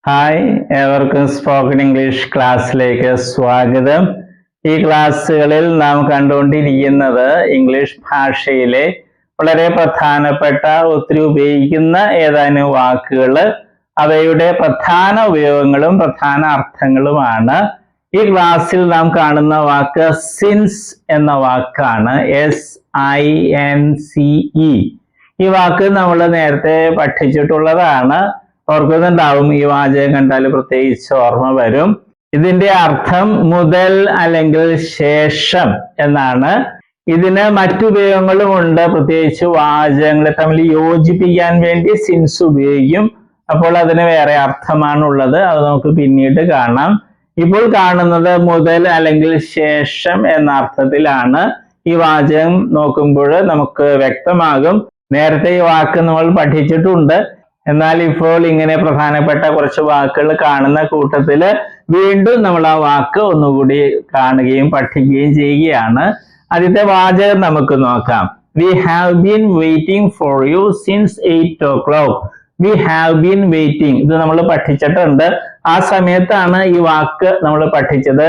Hi, ഏവർക്കും spoken English ക്ലാസ്സിലേക്ക് സ്വാഗതം. ഈ ക്ലാസ്സുകളിൽ നാം കണ്ടുകൊണ്ടിരിക്കുന്നത് ഇംഗ്ലീഷ് ഭാഷയിലെ വളരെ പ്രധാനപ്പെട്ട ഒത്തിരി ഉപയോഗിക്കുന്ന ഏതാനും വാക്കുകൾ, അവയുടെ പ്രധാന ഉപയോഗങ്ങളും പ്രധാന അർത്ഥങ്ങളുമാണ്. ഈ ക്ലാസ്സിൽ നാം കാണുന്ന വാക്ക് സിൻസ് എന്ന വാക്കാണ്. SINCE. ഈ വാക്ക് നമ്മൾ നേരത്തെ പഠിച്ചിട്ടുള്ളതാണ്. ഓർക്കുന്നുണ്ടാവും, ഈ വാചകം കണ്ടാൽ പ്രത്യേകിച്ച് ഓർമ്മ വരും. ഇതിന്റെ അർത്ഥം മുതൽ അല്ലെങ്കിൽ ശേഷം എന്നാണ്. ഇതിന് മറ്റുപയോഗങ്ങളും ഉണ്ട്. പ്രത്യേകിച്ച് വാചകങ്ങളെ തമ്മിൽ യോജിപ്പിക്കാൻ വേണ്ടി സിൻസ് ഉപയോഗിക്കും. അപ്പോൾ അതിന് വേറെ അർത്ഥമാണുള്ളത്. അത് നമുക്ക് പിന്നീട് കാണാം. ഇപ്പോൾ കാണുന്നത് മുതൽ അല്ലെങ്കിൽ ശേഷം എന്ന അർത്ഥത്തിലാണ്. ഈ വാചകം നോക്കുമ്പോൾ നമുക്ക് വ്യക്തമാകും. നേരത്തെ ഈ വാക്ക് നമ്മൾ പഠിച്ചിട്ടുണ്ട്. എന്നാൽ ഇപ്പോൾ ഇങ്ങനെ പ്രധാനപ്പെട്ട കുറച്ച് വാക്കുകൾ കാണുന്ന കൂട്ടത്തിൽ വീണ്ടും നമ്മൾ ആ വാക്ക് ഒന്നുകൂടി കാണുകയും പഠിക്കുകയും ചെയ്യുകയാണ്. ആദ്യത്തെ വാചകം നമുക്ക് നോക്കാം. We have been waiting for you since 8 o'clock. We have been waiting. ഇത് നമ്മൾ പഠിച്ചിട്ടുണ്ട്. ആ സമയത്താണ് ഈ വാക്ക് നമ്മൾ പഠിച്ചത്.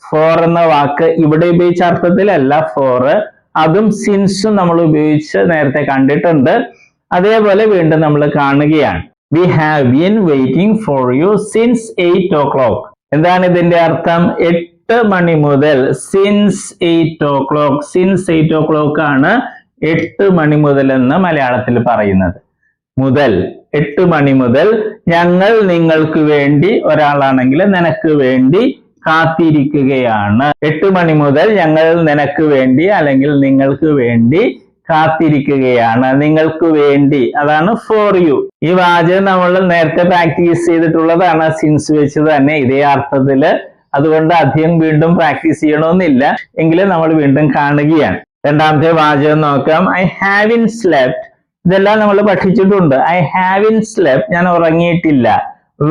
for എന്ന വാക്ക് ഇവിടെ ഉപയോഗിച്ച അർത്ഥത്തിലല്ല for. അതും സിൻസും നമ്മൾ ഉപയോഗിച്ച് നേരത്തെ കണ്ടിട്ടുണ്ട്. അതേപോലെ വീണ്ടും നമ്മൾ കാണുകയാണ്. We have been waiting for you since 8 o'clock. എന്താണ് ഇതിന്റെ അർത്ഥം? 8 മണി മുതൽ. Since 8 o'clock. Since 8 o'clock ആണ് 8 മണി മുതൽ എന്ന് മലയാളത്തിൽ പറയുന്നത്. മുതൽ, 8 മണി മുതൽ ഞങ്ങൾ നിങ്ങൾക്ക് വേണ്ടി, ഒരാളാണെങ്കിൽ നിനക്ക് വേണ്ടി കാത്തിരിക്കുകയാണ്. 8 മണി മുതൽ ഞങ്ങൾ നിനക്ക് വേണ്ടി അല്ലെങ്കിൽ നിങ്ങൾക്ക് വേണ്ടി കാത്തിരിക്കുകയാണ്. നിങ്ങൾക്ക് വേണ്ടി, അതാണ് ഫോർ യു. ഈ വാചകം നമ്മൾ നേരത്തെ പ്രാക്ടീസ് ചെയ്തിട്ടുള്ളതാണ്. സിൻസ് വെച്ച് തന്നെ ഇതേ അർത്ഥത്തില്. അതുകൊണ്ട് അധികം വീണ്ടും പ്രാക്ടീസ് ചെയ്യണമെന്നില്ല. എങ്കിലും നമ്മൾ വീണ്ടും കാണുകയാണ്. രണ്ടാമത്തെ വാചകം നോക്കാം. I haven't slept. ഇതെല്ലാം നമ്മൾ പഠിച്ചിട്ടുണ്ട്. I haven't slept. ഞാൻ ഉറങ്ങിയിട്ടില്ല.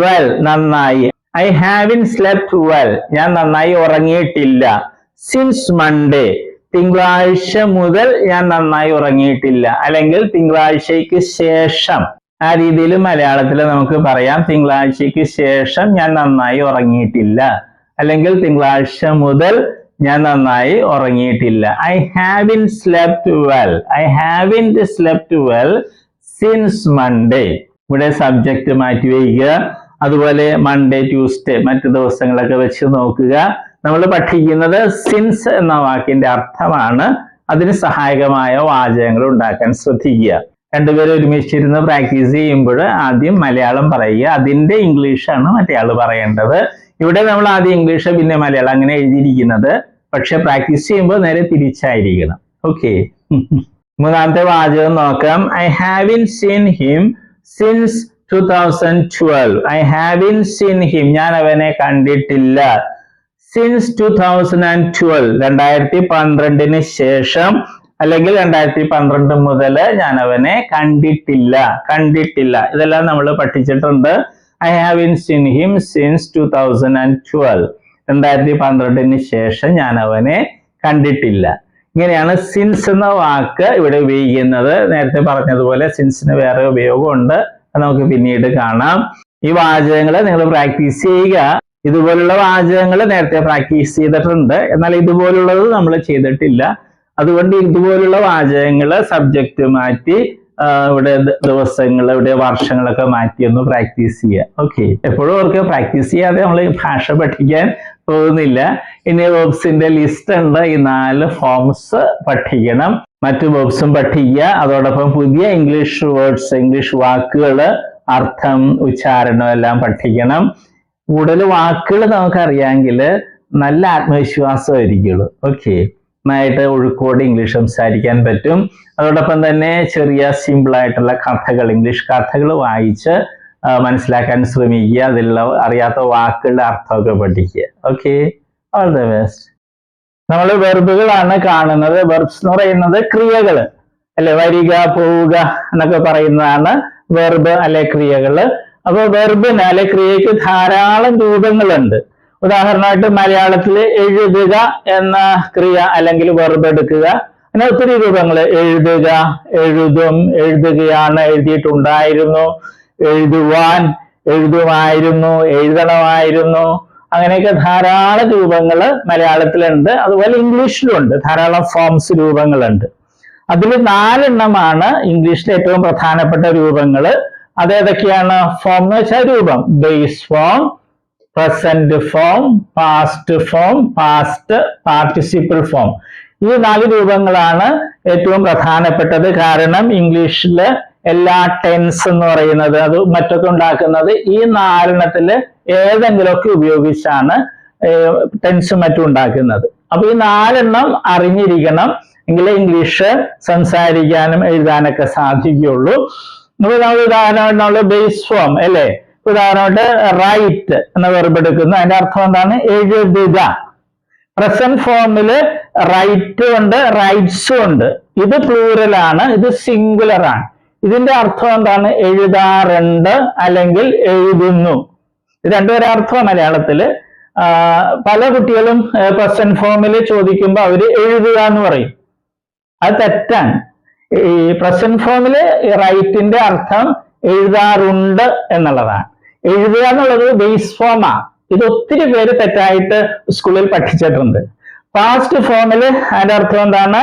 Well, നന്നായി. I haven't slept well. ഞാൻ നന്നായി ഉറങ്ങിയിട്ടില്ല. Since Monday. തിങ്കളാഴ്ച മുതൽ ഞാൻ നന്നായി ഉറങ്ങിയിട്ടില്ല. അല്ലെങ്കിൽ തിങ്കളാഴ്ചയ്ക്ക് ശേഷം. ആ രീതിയിൽ മലയാളത്തിൽ നമുക്ക് പറയാം. തിങ്കളാഴ്ചയ്ക്ക് ശേഷം ഞാൻ നന്നായി ഉറങ്ങിയിട്ടില്ല. അല്ലെങ്കിൽ തിങ്കളാഴ്ച മുതൽ ഞാൻ നന്നായി ഉറങ്ങിയിട്ടില്ല. I haven't slept well. I haven't slept well since Monday. ഇവിടെ സബ്ജക്റ്റ് മാറ്റി വയ്ക്കുക. അതുപോലെ മൺഡേ, ട്യൂസ്ഡേ മറ്റു ദിവസങ്ങളൊക്കെ വെച്ച് നോക്കുക. നമ്മൾ പഠിക്കുന്നത് സിൻസ് എന്ന വാക്കിന്റെ അർത്ഥമാണ്. അതിന് സഹായകമായ വാചകങ്ങൾ ഉണ്ടാക്കാൻ ശ്രദ്ധിക്കുക. രണ്ടുപേരും ഒരുമിച്ചിരുന്ന് പ്രാക്ടീസ് ചെയ്യുമ്പോൾ ആദ്യം മലയാളം പറയുക. അതിന്റെ ഇംഗ്ലീഷാണ് മറ്റേയാൾ പറയേണ്ടത്. ഇവിടെ നമ്മൾ ആദ്യം ഇംഗ്ലീഷ് പിന്നെ മലയാളം അങ്ങനെ എഴുതിയിരിക്കുന്നത്. പക്ഷെ പ്രാക്ടീസ് ചെയ്യുമ്പോൾ നേരെ തിരിച്ചായിരിക്കണം. ഓക്കെ. മൂന്നാമത്തെ വാചകം നോക്കാം. I haven't seen him since 2012. I haven't seen him. ഞാൻ അവനെ കണ്ടിട്ടില്ല. Since 2012. 2012 ശേഷം അല്ലെങ്കിൽ 2012 മുതൽ ഞാൻ അവനെ കണ്ടിട്ടില്ല. ഇതെല്ലാം നമ്മൾ പഠിച്ചിട്ടുണ്ട്. I haven't seen him since 2012. 2012 ശേഷം ഞാൻ അവനെ കണ്ടിട്ടില്ല. ഇങ്ങനെയാണ് സിൻസ് എന്ന വാക്ക് ഇവിടെ ഉപയോഗിക്കുന്നത്. നേരത്തെ പറഞ്ഞതുപോലെ സിൻസിന് വേറെ ഉപയോഗമുണ്ട്. അത് നമുക്ക് പിന്നീട് കാണാം. ഈ വാചകങ്ങളെ നിങ്ങൾ പ്രാക്ടീസ് ചെയ്യുക. ഇതുപോലുള്ള വാചകങ്ങൾ നേരത്തെ പ്രാക്ടീസ് ചെയ്തിട്ടുണ്ട്. എന്നാൽ ഇതുപോലുള്ളത് നമ്മൾ ചെയ്തിട്ടില്ല. അതുകൊണ്ട് ഇതുപോലുള്ള വാചകങ്ങൾ സബ്ജക്റ്റ് മാറ്റി ഇവിടെ ദിവസങ്ങൾ, ഇവിടെ വർഷങ്ങളൊക്കെ മാറ്റി ഒന്ന് പ്രാക്ടീസ് ചെയ്യുക. ഓക്കെ. എപ്പോഴും അവർക്ക് പ്രാക്ടീസ് ചെയ്യാതെ നമ്മൾ ഭാഷ പഠിക്കാൻ പോകുന്നില്ല. ഇനി വെർബ്സിന്റെ ലിസ്റ്റ് ഉണ്ട്. ഈ 4 ഫോംസ് പഠിക്കണം. മറ്റു വെർബ്സും പഠിക്കുക. അതോടൊപ്പം പുതിയ ഇംഗ്ലീഷ് വേർഡ്സ്, ഇംഗ്ലീഷ് വാക്കുകൾ, അർത്ഥം, ഉച്ചാരണം എല്ലാം പഠിക്കണം. കൂടുതൽ വാക്കുകൾ നമുക്കറിയാമെങ്കിൽ നല്ല ആത്മവിശ്വാസമായിരിക്കുള്ളൂ. ഓക്കെ. നന്നായിട്ട് ഒഴുക്കോടെ ഇംഗ്ലീഷ് സംസാരിക്കാൻ പറ്റും. അതോടൊപ്പം തന്നെ ചെറിയ സിമ്പിളായിട്ടുള്ള കഥകൾ, ഇംഗ്ലീഷ് കഥകൾ വായിച്ച് മനസ്സിലാക്കാൻ ശ്രമിക്കുക. അതിലുള്ള അറിയാത്ത വാക്കുകളുടെ അർത്ഥമൊക്കെ പഠിക്കുക. ഓക്കെ. All the best. നമ്മൾ വെർബുകളാണ് കാണുന്നത്. വെർബ്സ് എന്ന് പറയുന്നത് ക്രിയകൾ അല്ലെ. വരിക, പോവുക എന്നൊക്കെ പറയുന്നതാണ് വെർബ് അല്ലെ ക്രിയകൾ. അപ്പൊ വെർബിന് അല്ലെ ക്രിയയ്ക്ക് ധാരാളം രൂപങ്ങളുണ്ട്. ഉദാഹരണമായിട്ട് മലയാളത്തിൽ എഴുതുക എന്ന ക്രിയ അല്ലെങ്കിൽ വെർബ് എടുക്കുക. അങ്ങനെ ഒത്തിരി രൂപങ്ങൾ. എഴുതുക, എഴുതും, എഴുതുകയാണ്, എഴുതിയിട്ടുണ്ടായിരുന്നു, എഴുതുവാൻ, എഴുതുമായിരുന്നു, എഴുതണമായിരുന്നു, അങ്ങനെയൊക്കെ ധാരാളം രൂപങ്ങൾ മലയാളത്തിലുണ്ട്. അതുപോലെ ഇംഗ്ലീഷിലുണ്ട് ധാരാളം ഫോംസ്, രൂപങ്ങളുണ്ട്. അതിൽ 4 എണ്ണമാണ് ഇംഗ്ലീഷിലെ ഏറ്റവും പ്രധാനപ്പെട്ട രൂപങ്ങൾ. അതേതൊക്കെയാണ്? ഫോം എന്ന് വെച്ചാൽ രൂപം. Base form, present form, past form, past participle form. ഈ 4 രൂപങ്ങളാണ് ഏറ്റവും പ്രധാനപ്പെട്ടത്. കാരണം ഇംഗ്ലീഷില് എല്ലാ ടെൻസ് എന്ന് പറയുന്നത് അത് മറ്റൊക്കെ ഉണ്ടാക്കുന്നത് ഈ 4 എണ്ണത്തില് ഏതെങ്കിലുമൊക്കെ ഉപയോഗിച്ചാണ് ടെൻസും മറ്റും ഉണ്ടാക്കുന്നത്. അപ്പൊ ഈ 4 എണ്ണം അറിഞ്ഞിരിക്കണം, എങ്കിലേ ഇംഗ്ലീഷ് സംസാരിക്കാനും എഴുതാനൊക്കെ സാധിക്കുകയുള്ളൂ. അപ്പൊ നമ്മൾ ഉദാഹരണമായിട്ട് ബേസ് ഫോം അല്ലേ, ഉദാഹരണമായിട്ട് റൈറ്റ് എന്ന വെർബ് എടുക്കുന്നു. അതിന്റെ അർത്ഥം എന്താണ്? എഴുതുക. പ്രസന്റ് ഫോമില് റൈറ്റ് ഉണ്ട്, റൈറ്റ്സും ഉണ്ട്. ഇത് പ്ലൂറലാണ്, ഇത് സിംഗുലർ ആണ്. ഇതിന്റെ അർത്ഥം എന്താണ്? എഴുതാറുണ്ട് അല്ലെങ്കിൽ എഴുതുന്നു. ഇത് രണ്ടുപേരും അർത്ഥം മലയാളത്തില്. പല കുട്ടികളും പ്രസന്റ് ഫോമില് ചോദിക്കുമ്പോൾ അവര് എഴുതുക എന്ന് പറയും. അത് തെറ്റാണ്. ഈ പ്രസന്റ് ഫോമില് റൈറ്റിന്റെ അർത്ഥം എഴുതാറുണ്ട് എന്നുള്ളതാണ്. എഴുതുക എന്നുള്ളത് ബേസ് ഫോമാ. ഇത് ഒത്തിരി പേര് തെറ്റായിട്ട് സ്കൂളിൽ പഠിച്ചിട്ടുണ്ട്. പാസ്റ്റ് ഫോമില് അതിന്റെ അർത്ഥം എന്താണ്?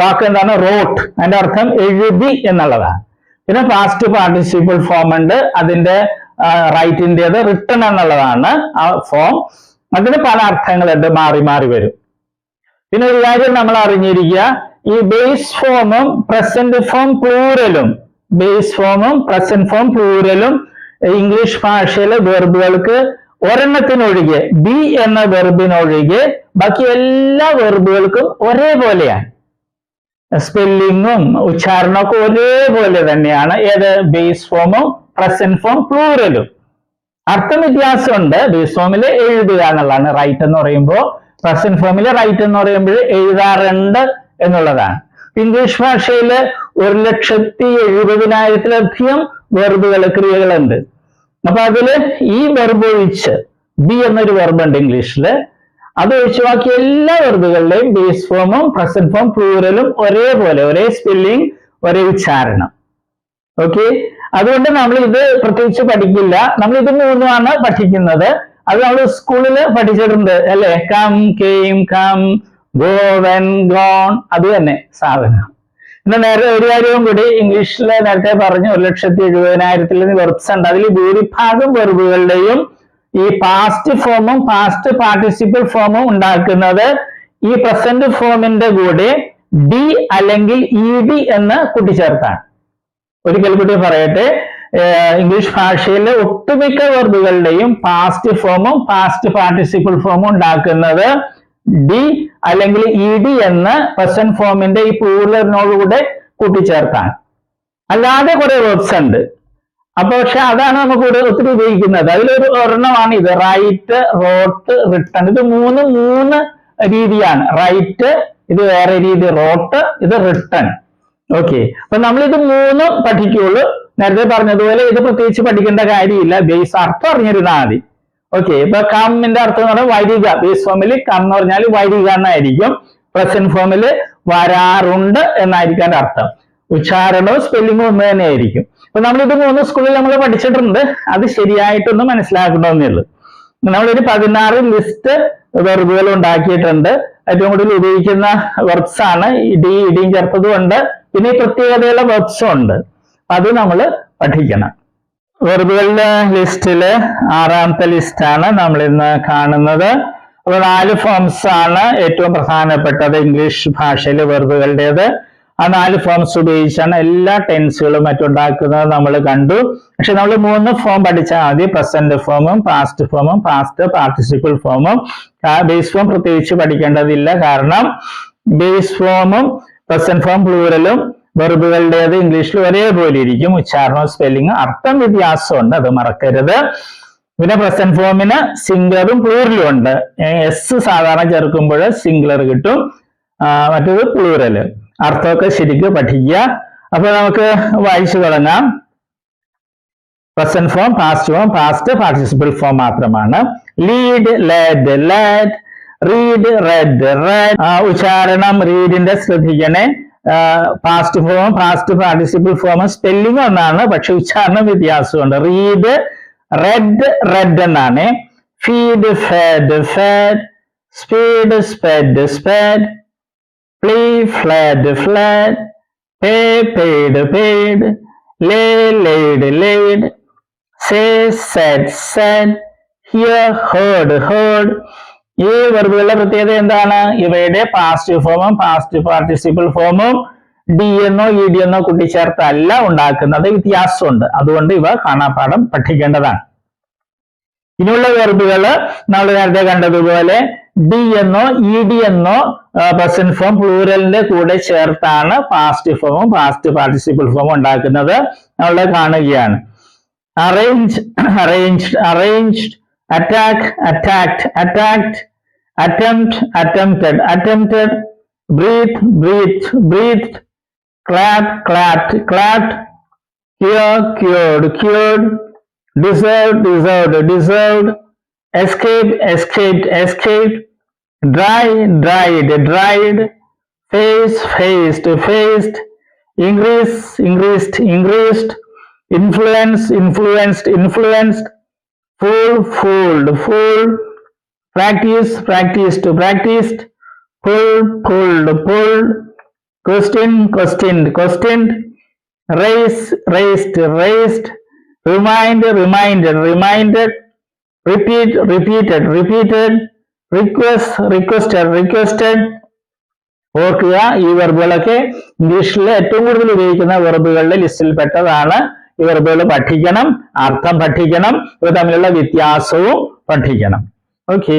വാക്ക് എന്താണ്? റോട്ട്. അതിന്റെ അർത്ഥം എഴുതി എന്നുള്ളതാണ്. പിന്നെ പാസ്റ്റ് പാർട്ടിസിപ്പിൾ ഫോം ഉണ്ട്, അതിന്റെ റൈറ്റിൻ്റെത് റിട്ടൺ എന്നുള്ളതാണ് ആ ഫോം. അതിന് പല അർത്ഥങ്ങളുണ്ട്, മാറി മാറി വരും. പിന്നെ ഒരു കാര്യം നമ്മൾ അറിഞ്ഞിരിക്കുക, ഈ ബേസ് ഫോമും പ്രസന്റ് ഫോം പ്ലൂറലും, ബേസ് ഫോമും പ്രസന്റ് ഫോം പ്ലൂറലും ഇംഗ്ലീഷ് ഭാഷയിലെ വെർബുകൾക്ക് ഒരെണ്ണത്തിനൊഴികെ, ബി എന്ന വെർബിനൊഴികെ ബാക്കി എല്ലാ വെർബുകൾക്കും ഒരേപോലെയാണ്. സ്പെല്ലിങ്ങും ഉച്ചാരണമൊക്കെ ഒരേപോലെ തന്നെയാണ്. ഏത്? ബേസ് ഫോമും പ്രസന്റ് ഫോം പ്ലൂറലും. അർത്ഥം വ്യത്യാസമുണ്ട്. ബേസ് ഫോമിൽ എഴുതുക എന്നുള്ളതാണ് റൈറ്റ് എന്ന് പറയുമ്പോൾ, പ്രസന്റ് ഫോമിൽ റൈറ്റ് എന്ന് പറയുമ്പോൾ എഴുതാറുണ്ട് എന്നുള്ളതാണ്. ഇംഗ്ലീഷ് ഭാഷയിൽ 1,70,70,000-ലധികം വെർബുകൾ, ക്രിയകളുണ്ട്. അപ്പൊ അതില് ഈ വെർബ് ഒഴിച്ച്, ബി എന്നൊരു വെർബ് ഉണ്ട് ഇംഗ്ലീഷില്, അത് ഒഴിച്ച് ബാക്കി എല്ലാ വെർബുകളുടെയും ബേസ് ഫോമും പ്രസന്റ് ഫോം പ്ലൂറലും ഒരേപോലെ, ഒരേ സ്പെല്ലിംഗ്, ഒരേ ഉച്ചാരണം. ഓക്കെ, അതുകൊണ്ട് നമ്മൾ ഇത് പ്രത്യേകിച്ച് പഠിക്കില്ല. നമ്മൾ ഇത് 3 പഠിക്കുന്നത്. അത് നമ്മൾ സ്കൂളിൽ പഠിച്ചിട്ടുണ്ട് അല്ലെ. Come, came, come, go, went, gone, അത് തന്നെ സാധനം. പിന്നെ നേരത്തെ ഒരു കാര്യവും കൂടി, ഇംഗ്ലീഷിൽ നേരത്തെ പറഞ്ഞു 1,70,70,000 വെർബ്സ് ഉണ്ട്. അതിൽ ഭൂരിഭാഗം വെർബുകളുടെയും ഈ പാസ്റ്റ് ഫോമും പാസ്റ്റ് പാർട്ടിസിപ്പിൾ ഫോമും ഉണ്ടാക്കുന്നത് ഈ പ്രസന്റ് ഫോമിന്റെ കൂടെ ഡി അല്ലെങ്കിൽ ഇ ഡി എന്ന് കൂട്ടിച്ചേർത്താണ്. ഒരിക്കൽ കൂടി പറയട്ടെ, ഇംഗ്ലീഷ് ഭാഷയിലെ ഒട്ടുമിക്ക വെർബുകളുടെയും പാസ്റ്റ് ഫോമും പാസ്റ്റ് പാർട്ടിസിപ്പിൾ ഫോമും ഉണ്ടാക്കുന്നത് ഡി അല്ലെങ്കിൽ ഇ ഡി എന്ന് പ്രസന്റ് ഫോമിന്റെ ഈ പ്ലൂറലിനോടുകൂടെ കൂട്ടിച്ചേർത്താണ്. അല്ലാതെ കുറെ വെർബ്സ് ഉണ്ട്. അപ്പൊ പക്ഷെ അതാണ് നമുക്ക് ഒത്തിരി ഉപയോഗിക്കുന്നത്. അതിലൊരു ഒരെണ്ണമാണ് ഇത്, റൈറ്റ്, റോട്ട്, റിട്ടൺ. ഇത് മൂന്ന് രീതിയാണ്. റൈറ്റ് ഇത് വേറെ രീതി, റോട്ട് ഇത് റിട്ടൺ. ഓക്കെ, അപ്പൊ നമ്മൾ ഇത് 3 പഠിക്കുള്ളൂ. നേരത്തെ പറഞ്ഞതുപോലെ ഇത് പ്രത്യേകിച്ച് പഠിക്കേണ്ട കാര്യമില്ല, ബേസ് അർത്ഥം അറിഞ്ഞിരുന്നാൽ മതി. ഓക്കെ, ഇപ്പൊ കമ്മിന്റെ അർത്ഥം എന്ന് പറഞ്ഞാൽ വരിക. ബേസ് ഫോമിൽ കം എന്ന് പറഞ്ഞാൽ വരിക എന്നായിരിക്കും. പ്രസന്റ് ഫോമിൽ വരാറുണ്ട് എന്നായിരിക്കും അർത്ഥം. ഉച്ചാരണവും സ്പെല്ലിങ്ങും ഒന്ന് തന്നെ ആയിരിക്കും. അപ്പൊ നമ്മളിത് 3 സ്കൂളിൽ നമ്മൾ പഠിച്ചിട്ടുണ്ട്. അത് ശരിയായിട്ടൊന്ന് മനസ്സിലാക്കണമെന്നേ ഉള്ളൂ. നമ്മളൊരു 16 ലിസ്റ്റ് വെർബുകൾ ഉണ്ടാക്കിയിട്ടുണ്ട്. ഏറ്റവും കൂടുതൽ ഉപയോഗിക്കുന്ന വെർബ്സ് ആണ്. ഇടിയും ചേർത്തതും ഉണ്ട്, പിന്നെ ഈ പ്രത്യേകതയുള്ള വെർബ്സും ഉണ്ട്. അത് നമ്മൾ പഠിക്കണം. വെർബുകളുടെ ലിസ്റ്റില് 6ാമത്തെ ലിസ്റ്റാണ് നമ്മൾ ഇന്ന് കാണുന്നത്. അപ്പൊ 4 ഫോംസ് ആണ് ഏറ്റവും പ്രധാനപ്പെട്ടത് ഇംഗ്ലീഷ് ഭാഷയിലെ വെർബുകളുടേത്. ആ 4 ഫോംസ് ഉപയോഗിച്ചാണ് എല്ലാ ടെൻസുകളും മറ്റുണ്ടാക്കുന്നത് നമ്മൾ കണ്ടു. പക്ഷെ നമ്മൾ 3 ഫോം പഠിച്ചാൽ മതി, പ്രസന്റ് ഫോമും പാസ്റ്റ് ഫോമും പാസ്റ്റ് പാർട്ടിസിപ്പിൾ ഫോമും. ബേസ് ഫോം പ്രത്യേകിച്ച് പഠിക്കേണ്ടതില്ല, കാരണം ബേസ് ഫോമും പ്രസന്റ് ഫോം പ്ലൂറലും വെർബുകളുടേത് ഇംഗ്ലീഷിൽ ഒരേപോലെ ഇരിക്കും. ഉച്ചാരണവും സ്പെല്ലിങ്ങും അർത്ഥം വ്യത്യാസമുണ്ട്, അത് മറക്കരുത്. പിന്നെ പ്രസന്റ് ഫോമിന് സിംഗുലറും പ്ലൂറലും ഉണ്ട്. എസ് സാധാരണ ചേർക്കുമ്പോൾ സിംഗുലർ കിട്ടും, മറ്റേത് പ്ലൂറല്. അർത്ഥമൊക്കെ ശരിക്കും പഠിക്കുക. അപ്പൊ നമുക്ക് വായിച്ചു തുടങ്ങാം. Present form, past form, past participle form മാത്രമാണ്. Lead, led, led, read, read, read. ഉച്ചാരണം റീഡിന്റെ ശ്രദ്ധിക്കണേ. Past form past participle form spelling ഒന്നാണ്, പക്ഷെ ഉച്ചാരണം വ്യത്യാസമുണ്ട്. റീഡ് റെഡ് റെഡ് എന്നാണ്. Feed fed fed, speed sped sped, play fled fled, pay paid paid, lay laid laid, say said said, hear heard heard. ഈ വെർബുകളുടെ പ്രത്യേകത എന്താണ്? ഇവയുടെ പാസ്റ്റ് ഫോമും പാസ്റ്റ് പാർട്ടിസിപ്പിൾ ഫോമും ഡി എന്നോ ഇ ഡി എന്നോ കൂട്ടിച്ചേർത്തല്ല ഉണ്ടാക്കുന്നത്, വ്യത്യാസമുണ്ട്. അതുകൊണ്ട് ഇവ കാണാപ്പാഠം പഠിക്കേണ്ടതാണ്. ഇനിയുള്ള വെർബുകൾ നമ്മൾ നേരത്തെ കണ്ടതുപോലെ ഡി എന്നോ ഇ ഡി എന്നോ പ്രസന്റ് ഫോം പ്ലൂറലിന്റെ കൂടെ ചേർത്താണ് പാസ്റ്റ് ഫോമും പാസ്റ്റ് പാർട്ടിസിപ്പിൾ ഫോമും ഉണ്ടാക്കുന്നത്. നമ്മൾ കാണുകയാണ്. Arrange arranged arranged, attack attacked attacked, attempt attempted attempted, breathe breathed breathed, clap clapped clapped, cure cured cured, deserve deserved deserved, escape escaped escaped, dry dried dried, face faced faced, increase increased increased, influence influenced influenced, fool fooled fooled, practice practiced practiced, pull pulled pulled, question questioned questioned, raise raised raised, remind reminded reminded, repeat repeated repeated, request requested requested. ഓർക്കുക, ഈ വെർബുകളൊക്കെ ഇംഗ്ലീഷിൽ ഏറ്റവും കൂടുതൽ ഉപയോഗിക്കുന്ന വെർബുകളുടെ ലിസ്റ്റിൽ പെട്ടതാണ്. ഈ വെർബുകൾ പഠിക്കണം, അർത്ഥം പഠിക്കണം, ഇവ തമ്മിലുള്ള വ്യത്യാസവും പഠിക്കണം. ഓക്കെ.